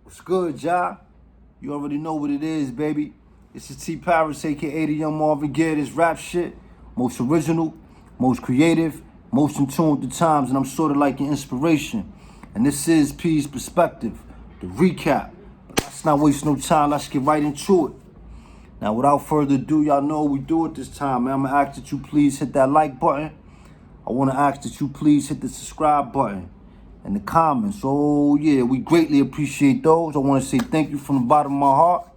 What's good, Ja? You already know what it is, baby. This is T Paris, aka the Young Marvin Gaye. This rap shit, most original, most creative, most in tune with the times, and I'm sort of like an inspiration. And this is P's Perspective, the recap. But let's not waste no time. Let's get right into it. Now, without further ado, y'all know what we do it this time, man. I'm gonna ask that you please hit that like button. I want to ask that you please hit the subscribe button and the comments. Oh, yeah, we greatly appreciate those. I want to say thank you from the bottom of my heart.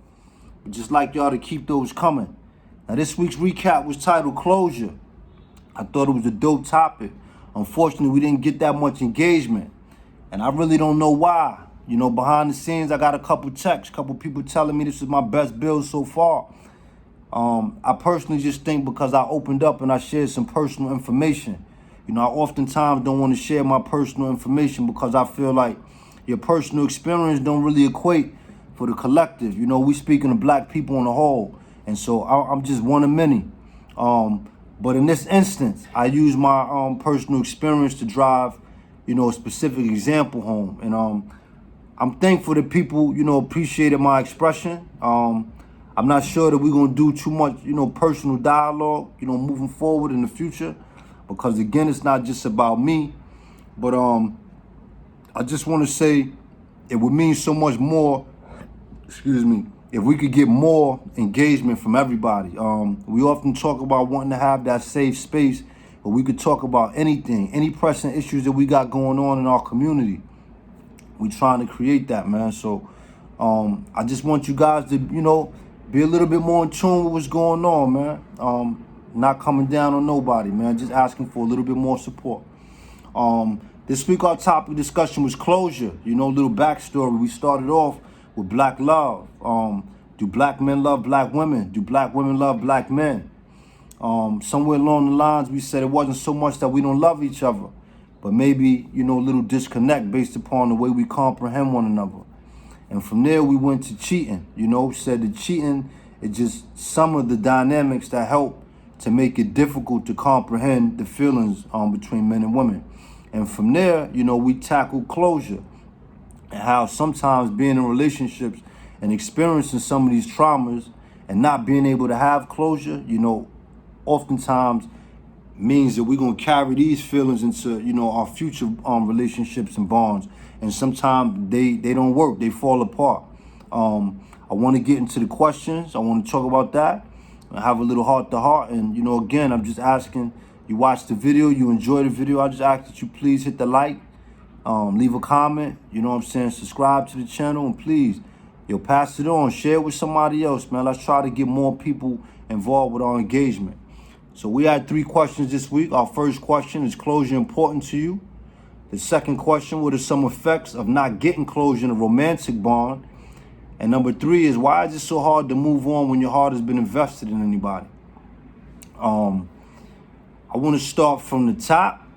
I'd just like y'all to keep those coming. Now, this week's recap was titled Closure. I thought it was a dope topic. Unfortunately, we didn't get that much engagement. And I really don't know why. You know, behind the scenes, I got a couple texts, couple people telling me this is my best build so far. I personally just think because I opened up and I shared some personal information. You know, I oftentimes don't want to share my personal information because I feel like your personal experience don't really equate for the collective. You know, we speaking of black people on the whole. And so I'm just one of many. But in this instance, I use my personal experience to drive, you know, a specific example home. And I'm thankful that people, you know, appreciated my expression. I'm not sure that we're going to do too much, you know, personal dialogue, you know, moving forward in the future. Because, again, it's not just about me. But I just want to say it would mean so much more, if we could get more engagement from everybody. We often talk about wanting to have that safe space where we could talk about anything, any pressing issues that we got going on in our community. We trying to create that, man. So I just want you guys to, you know, be a little bit more in tune with what's going on, man. Not coming down on nobody, man. Just asking for a little bit more support. This week our topic discussion was closure. You know, a little backstory. We started off with black love. Do black men love black women? Do black women love black men? Somewhere along the lines, we said it wasn't so much that we don't love each other, but maybe, you know, a little disconnect based upon the way we comprehend one another. And from there, we went to cheating. You know, said that cheating is just some of the dynamics that help to make it difficult to comprehend the feelings between men and women. And from there, you know, we tackled closure and how sometimes being in relationships and experiencing some of these traumas and not being able to have closure, you know, oftentimes means that we're going to carry these feelings into, you know, our future relationships and bonds. And sometimes they don't work. They fall apart. I want to get into the questions. I want to talk about that. Have a little heart to heart. And, you know, again, I'm just asking, you watch the video, you enjoy the video. I just ask that you please hit the like, leave a comment, you know what I'm saying? Subscribe to the channel, and please, pass it on. Share it with somebody else, man. Let's try to get more people involved with our engagement. So we had 3 questions this week. Our first question, is closure important to you? The second question, what are some effects of not getting closure in a romantic bond? And number 3 is, why is it so hard to move on when your heart has been invested in anybody? I want to start from the top.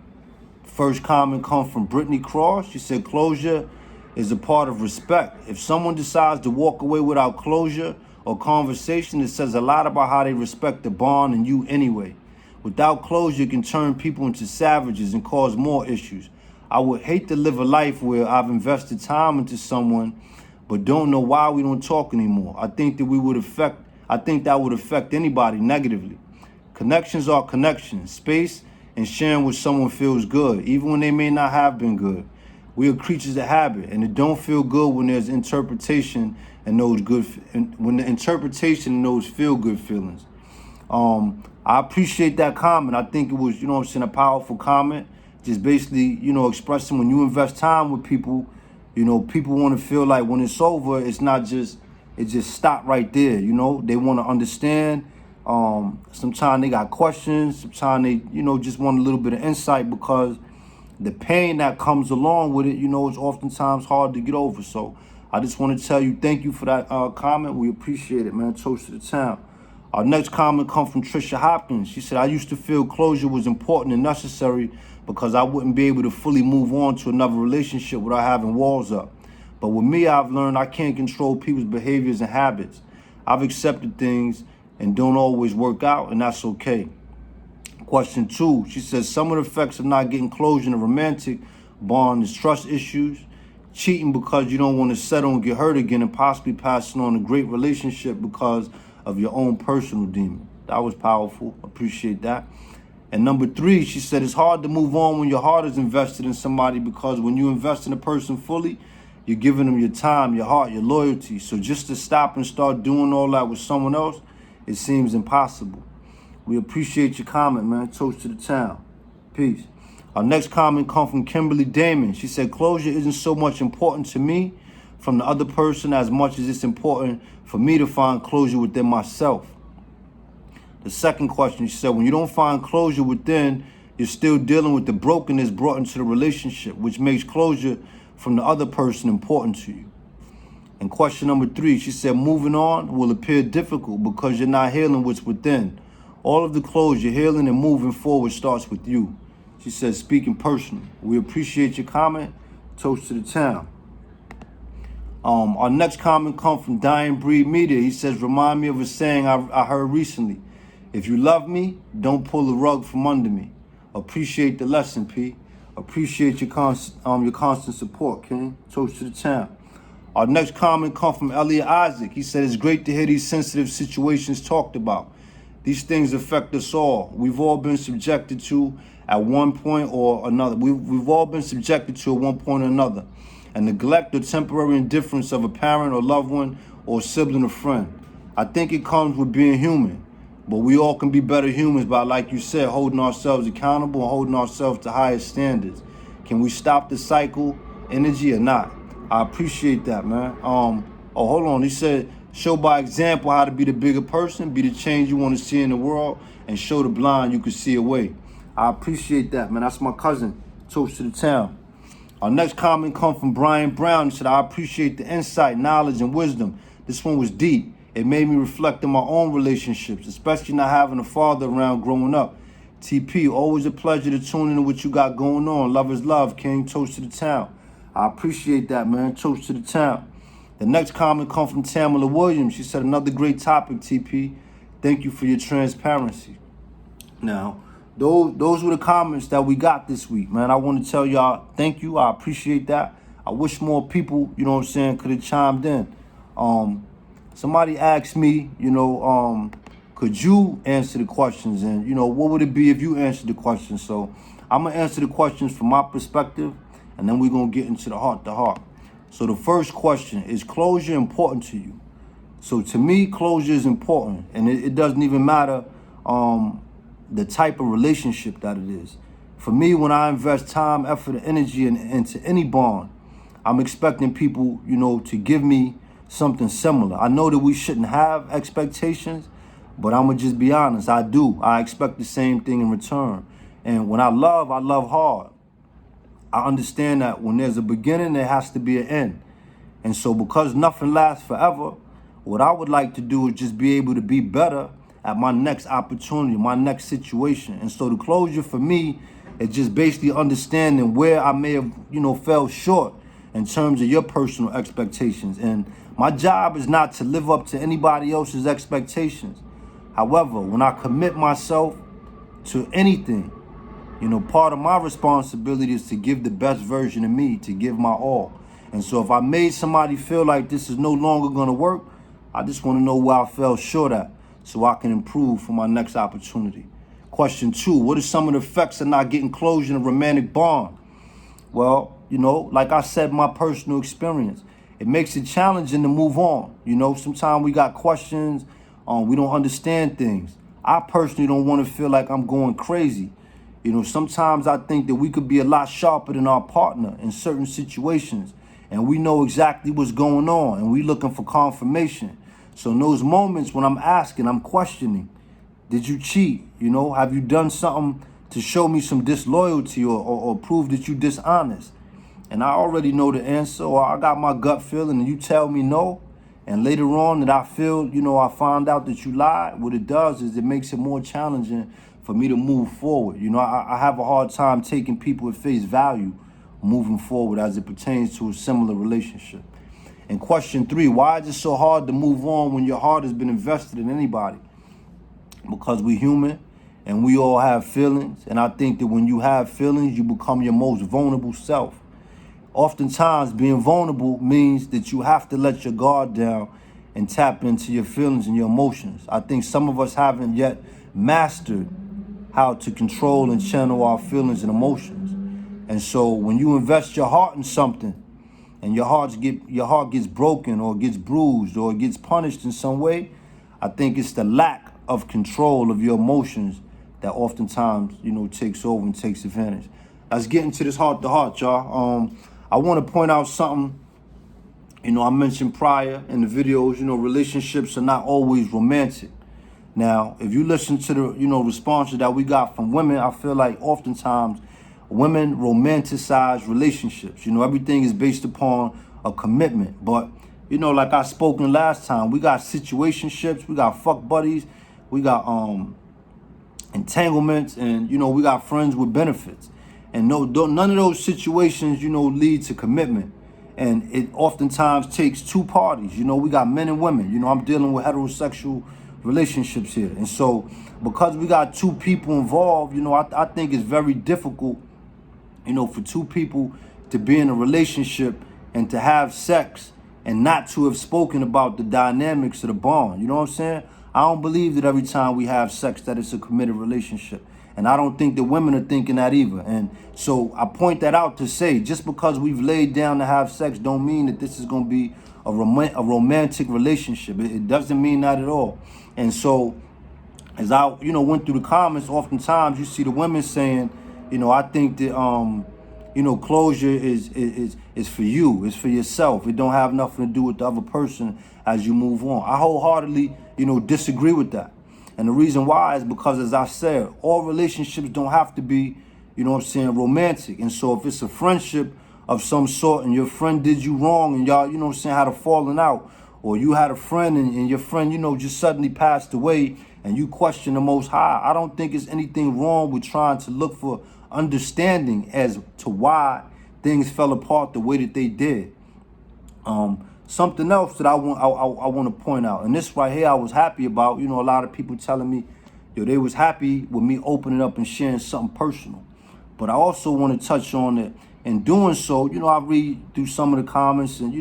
First comment comes from Brittany Cross. She said, closure is a part of respect. If someone decides to walk away without closure or conversation, it says a lot about how they respect the bond and you anyway. Without closure, it can turn people into savages and cause more issues. I would hate to live a life where I've invested time into someone but don't know why we don't talk anymore. I think that would affect anybody negatively. Connections are connections. Space and sharing with someone feels good, even when they may not have been good. We are creatures of habit, and it don't feel good when there's interpretation and when the interpretation and those feel good feelings. I appreciate that comment. I think it was, you know what I'm saying, a powerful comment. Just basically, you know, expressing when you invest time with people, you know, people want to feel like when it's over, it just stopped right there. You know, they want to understand. Sometimes they got questions. Sometimes they, you know, just want a little bit of insight because the pain that comes along with it, you know, is oftentimes hard to get over. So I just want to tell you, thank you for that comment. We appreciate it, man. Toast to the town. Our next comment comes from Trisha Hopkins. She said, I used to feel closure was important and necessary because I wouldn't be able to fully move on to another relationship without having walls up. But with me, I've learned I can't control people's behaviors and habits. I've accepted things and don't always work out, and that's okay. Question 2, she says, some of the effects of not getting closure in a romantic bond is trust issues, cheating because you don't want to settle and get hurt again, and possibly passing on a great relationship because of your own personal demon. That was powerful. Appreciate that. And number 3, she said, it's hard to move on when your heart is invested in somebody, because when you invest in a person fully, you're giving them your time, your heart, your loyalty. So just to stop and start doing all that with someone else, it seems impossible. We appreciate your comment, man. Toast to the town. Peace. Our next comment comes from Kimberly Damon. She said, closure isn't so much important to me from the other person as much as it's important for me to find closure within myself. The second question, she said, when you don't find closure within, you're still dealing with the brokenness brought into the relationship, which makes closure from the other person important to you. And question number 3, she said, moving on will appear difficult because you're not healing what's within. All of the closure, healing, and moving forward starts with you. She said, speaking personally. We appreciate your comment. Toast to the town. Our next comment comes from Dying Breed Media. He says, remind me of a saying I heard recently. If you love me, don't pull the rug from under me. Appreciate the lesson, P. Appreciate your constant support, King. Toast to the town. Our next comment comes from Elliot Isaac. He said, it's great to hear these sensitive situations talked about. These things affect us all. We've all been subjected to at one point or another. We've all been subjected to at one point or another. And neglect or temporary indifference of a parent or loved one or sibling or friend. I think it comes with being human. But we all can be better humans by, like you said, holding ourselves accountable and holding ourselves to higher standards. Can we stop the cycle, energy, or not? I appreciate that, man. Hold on. He said, show by example how to be the bigger person, be the change you want to see in the world, and show the blind you can see a way. I appreciate that, man. That's my cousin. Toast to the town. Our next comment comes from Brian Brown. He said, I appreciate the insight, knowledge, and wisdom. This one was deep. It made me reflect on my own relationships, especially not having a father around growing up. TP, always a pleasure to tune into what you got going on. Love is love, King. Toast to the town. I appreciate that, man. Toast to the town. The next comment comes from Tamala Williams. She said, another great topic, TP. Thank you for your transparency. Now, those were the comments that we got this week, man. I want to tell y'all thank you. I appreciate that. I wish more people, you know what I'm saying, could have chimed in. Somebody asked me, could you answer the questions? And, what would it be if you answered the questions? So I'm going to answer the questions from my perspective, and then we're going to get into the heart-to-heart. So the first question, is closure important to you? So to me, closure is important, and it doesn't even matter the type of relationship that it is. For me, when I invest time, effort, and energy into any bond, I'm expecting people, to give me something similar. I know that we shouldn't have expectations, but I'm gonna just be honest, I do. I expect the same thing in return. And when I love hard. I understand that when there's a beginning, there has to be an end. And so because nothing lasts forever, what I would like to do is just be able to be better at my next opportunity, my next situation. And so the closure for me is just basically understanding where I may have, fell short in terms of your personal expectations. And my job is not to live up to anybody else's expectations. However, when I commit myself to anything, part of my responsibility is to give the best version of me, to give my all. And so if I made somebody feel like this is no longer going to work, I just want to know where I fell short at so I can improve for my next opportunity. Question 2, what are some of the effects of not getting closure in a romantic bond? Well, like I said, my personal experience, it makes it challenging to move on. Sometimes we got questions, we don't understand things. I personally don't want to feel like I'm going crazy. Sometimes I think that we could be a lot sharper than our partner in certain situations, and we know exactly what's going on, and we looking for confirmation. So in those moments when I'm asking, I'm questioning, did you cheat? Have you done something to show me some disloyalty or prove that you dishonest? And I already know the answer, or I got my gut feeling, and you tell me no, and later on that I feel, I found out that you lied, what it does is it makes it more challenging for me to move forward. I have a hard time taking people at face value moving forward as it pertains to a similar relationship. And question 3, why is it so hard to move on when your heart has been invested in anybody? Because we're human and we all have feelings. And I think that when you have feelings, you become your most vulnerable self. oftentimes being vulnerable means that you have to let your guard down and tap into your feelings and your emotions. I think some of us haven't yet mastered how to control and channel our feelings and emotions. And so when you invest your heart in something and your heart gets broken or gets bruised or gets punished in some way, I think it's the lack of control of your emotions that oftentimes, takes over and takes advantage. Let's get into this heart to heart, y'all. I want to point out something. I mentioned prior in the videos, relationships are not always romantic. Now, if you listen to the, responses that we got from women, I feel like oftentimes women romanticize relationships. Everything is based upon a commitment. But, like I spoken last time, we got situationships, we got fuck buddies, we got entanglements, and, we got friends with benefits. And none of those situations, lead to commitment. And it oftentimes takes two parties. We got men and women. I'm dealing with heterosexual relationships here. And so because we got two people involved, I think it's very difficult, for two people to be in a relationship and to have sex and not to have spoken about the dynamics of the bond. You know what I'm saying? I don't believe that every time we have sex that it's a committed relationship. And I don't think that women are thinking that either. And so I point that out to say, just because we've laid down to have sex don't mean that this is going to be a romantic relationship. It doesn't mean that at all. And so as I, went through the comments, oftentimes you see the women saying, I think that, closure is for you. It's for yourself. It don't have nothing to do with the other person as you move on. I wholeheartedly, disagree with that. And the reason why is because, as I said, all relationships don't have to be, romantic. And so if it's a friendship of some sort and your friend did you wrong and y'all, had a falling out, or you had a friend and your friend, just suddenly passed away and you question the Most High, I don't think there's anything wrong with trying to look for understanding as to why things fell apart the way that they did. Something else that I want to point out, and this right here I was happy about. A lot of people telling me, they was happy with me opening up and sharing something personal. But I also want to touch on it. In doing so, I read through some of the comments, and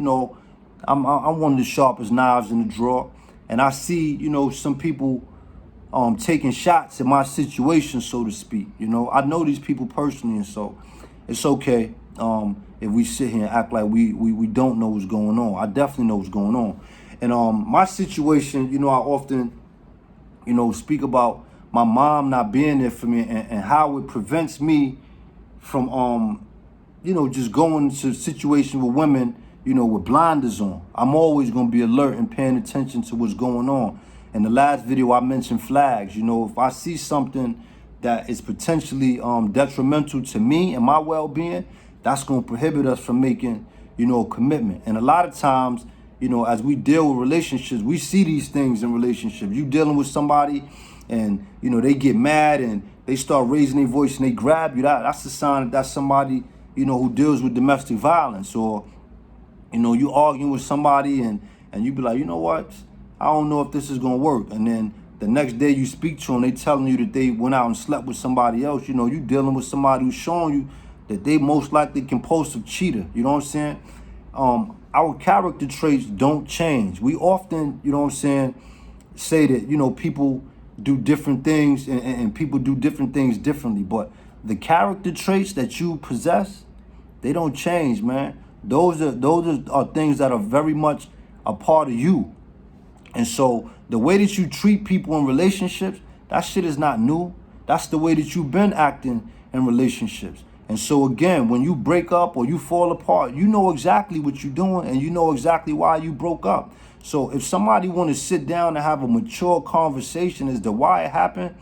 I'm one of the sharpest knives in the drawer, and I see some people taking shots at my situation, so to speak. I know these people personally, and so it's okay. If we sit here and act like we don't know what's going on. I definitely know what's going on. And my situation, I often, speak about my mom not being there for me and how it prevents me from, just going to a situation with women, with blinders on. I'm always going to be alert and paying attention to what's going on. In the last video, I mentioned flags. If I see something that is potentially detrimental to me and my well-being, that's going to prohibit us from making, a commitment. And a lot of times, as we deal with relationships, we see these things in relationships. You dealing with somebody and, they get mad and they start raising their voice and they grab you. That's a sign that that's somebody, who deals with domestic violence. Or, you arguing with somebody and you be like, you know what? I don't know if this is going to work. And then the next day you speak to them, they telling you that they went out and slept with somebody else. You dealing with somebody who's showing you that they most likely compulsive cheater. You know what I'm saying? Our character traits don't change. We often, say that, people do different things and people do different things differently. But the character traits that you possess, they don't change, man. Those are things that are very much a part of you. And so the way that you treat people in relationships, that shit is not new. That's the way that you've been acting in relationships. And so again, when you break up or you fall apart, you know exactly what you're doing and you know exactly why you broke up. So if somebody want to sit down and have a mature conversation as to why it happened,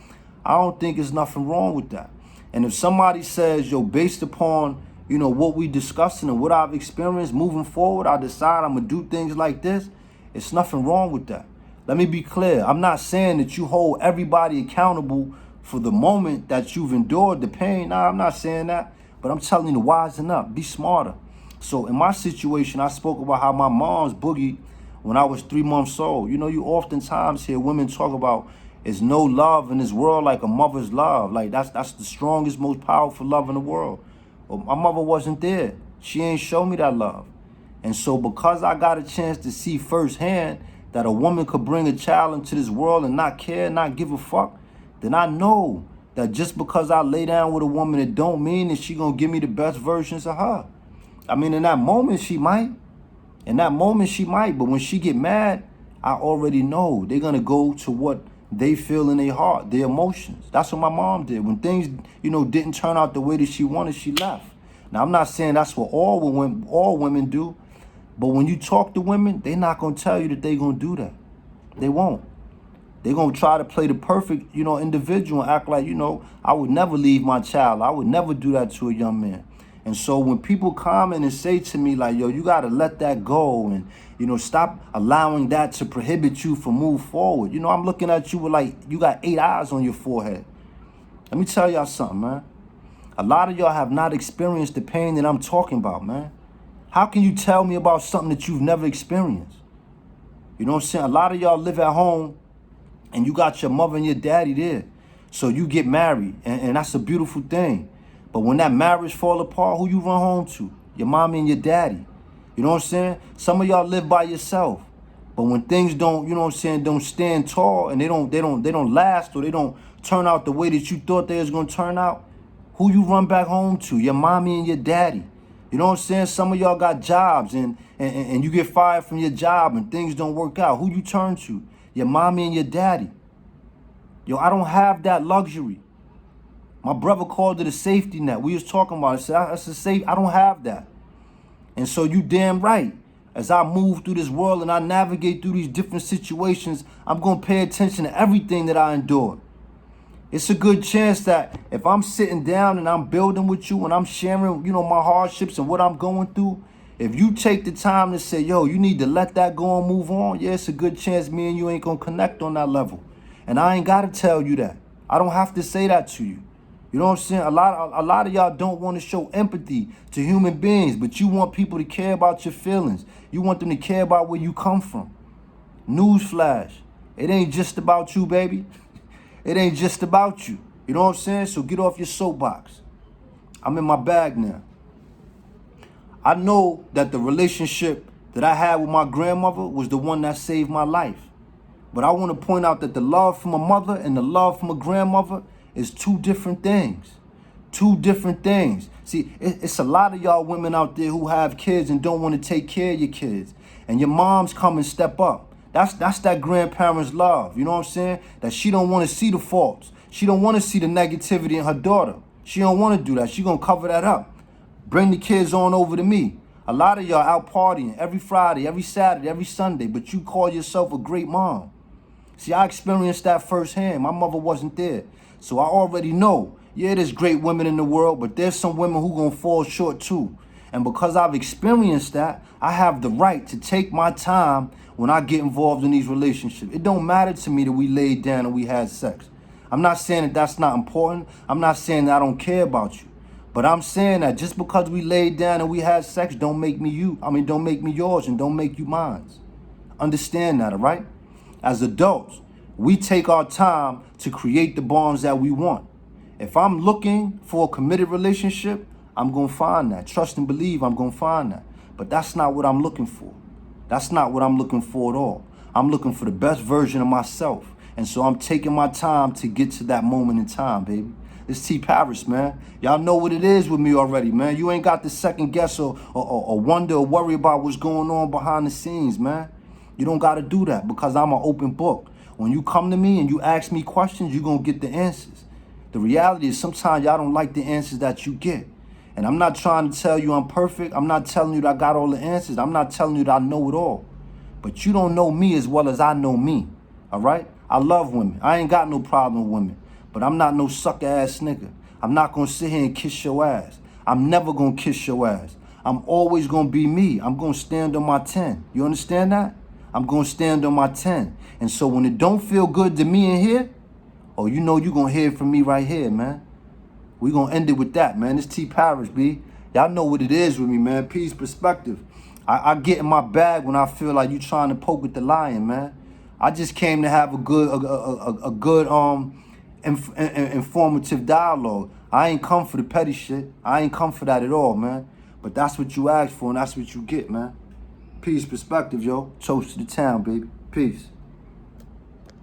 I don't think there's nothing wrong with that. And if somebody says, based upon, what we discussing and what I've experienced moving forward, I decide I'm going to do things like this, it's nothing wrong with that. Let me be clear. I'm not saying that you hold everybody accountable for the moment that you've endured the pain. Nah, I'm not saying that. But I'm telling you to wisen up, be smarter. So in my situation, I spoke about how my mom's boogie when I was 3 months old. You oftentimes hear women talk about there's no love in this world like a mother's love. Like that's the strongest, most powerful love in the world. Well, my mother wasn't there. She ain't show me that love. And so because I got a chance to see firsthand that a woman could bring a child into this world and not care, not give a fuck, then I know that just because I lay down with a woman, it don't mean that she gonna give me the best versions of her. I mean, in that moment, she might. In that moment, she might. But when she get mad, I already know they're gonna go to what they feel in their heart, their emotions. That's what my mom did. When things, didn't turn out the way that she wanted, she left. Now, I'm not saying that's what all women do, but when you talk to women, they're not gonna tell you that they're gonna do that. They won't. They're gonna try to play the perfect, individual and act like, I would never leave my child. I would never do that to a young man. And so when people comment and say to me like, yo, you gotta let that go and, stop allowing that to prohibit you from move forward. I'm looking at you with like, you got 8 eyes on your forehead. Let me tell y'all something, man. A lot of y'all have not experienced the pain that I'm talking about, man. How can you tell me about something that you've never experienced? You know what I'm saying? A lot of y'all live at home and you got your mother and your daddy there. So you get married and that's a beautiful thing. But when that marriage fall apart, who you run home to? Your mommy and your daddy. You know what I'm saying? Some of y'all live by yourself. But when things don't, don't stand tall and they don't last or they don't turn out the way that you thought they was gonna turn out, who you run back home to? Your mommy and your daddy. You know what I'm saying? Some of y'all got jobs and you get fired from your job and things don't work out. Who you turn to? Your mommy and your daddy. Yo, I don't have that luxury. My brother called it a safety net. We was talking about it. I said, that's a safe. I don't have that. And so you damn right. As I move through this world and I navigate through these different situations, I'm going to pay attention to everything that I endure. It's a good chance that if I'm sitting down and I'm building with you and I'm sharing, my hardships and what I'm going through, if you take the time to say, yo, you need to let that go and move on, yeah, it's a good chance me and you ain't going to connect on that level. And I ain't got to tell you that. I don't have to say that to you. You know what I'm saying? A lot of y'all don't want to show empathy to human beings, but you want people to care about your feelings. You want them to care about where you come from. Newsflash. It ain't just about you, baby. It ain't just about you. You know what I'm saying? So get off your soapbox. I'm in my bag now. I know that the relationship that I had with my grandmother was the one that saved my life. But I want to point out that the love from a mother and the love from a grandmother is two different things. Two different things. See, it's a lot of y'all women out there who have kids and don't want to take care of your kids. And your moms come and step up. That's that grandparent's love. You know what I'm saying? That she don't want to see the faults. She don't want to see the negativity in her daughter. She don't want to do that. She gonna cover that up. Bring the kids on over to me. A lot of y'all out partying every Friday, every Saturday, every Sunday, but you call yourself a great mom. See, I experienced that firsthand. My mother wasn't there. So I already know, yeah, there's great women in the world, but there's some women who gonna fall short too. And because I've experienced that, I have the right to take my time when I get involved in these relationships. It don't matter to me that we laid down and we had sex. I'm not saying that that's not important. I'm not saying that I don't care about you. But I'm saying that just because we laid down and we had sex don't make me you. Don't make me yours and don't make you mine. Understand that, all right? As adults, we take our time to create the bonds that we want. If I'm looking for a committed relationship, I'm going to find that. Trust and believe I'm going to find that. But that's not what I'm looking for. That's not what I'm looking for at all. I'm looking for the best version of myself. And so I'm taking my time to get to that moment in time, baby. It's T Paris, man. Y'all know what it is with me already, man. You ain't got to second guess or wonder or worry about what's going on behind the scenes, man. You don't got to do that because I'm an open book. When you come to me and you ask me questions, you're going to get the answers. The reality is sometimes y'all don't like the answers that you get. And I'm not trying to tell you I'm perfect. I'm not telling you that I got all the answers. I'm not telling you that I know it all. But you don't know me as well as I know me, all right? I love women. I ain't got no problem with women. But I'm not no sucker-ass nigga. I'm not going to sit here and kiss your ass. I'm never going to kiss your ass. I'm always going to be me. I'm going to stand on my 10. You understand that? I'm going to stand on my 10. And so when it don't feel good to me in here, oh, you know you're going to hear it from me right here, man. We going to end it with that, man. It's T Paris, B. Y'all know what it is with me, man. Peace, perspective. I get in my bag when I feel like you trying to poke at the lion, man. I just came to have a good informative dialogue. I ain't come for the petty shit. I ain't come for that at all, man. But that's what you asked for, and that's what you get, man. Peace, perspective, yo. Toast to the town, baby. Peace.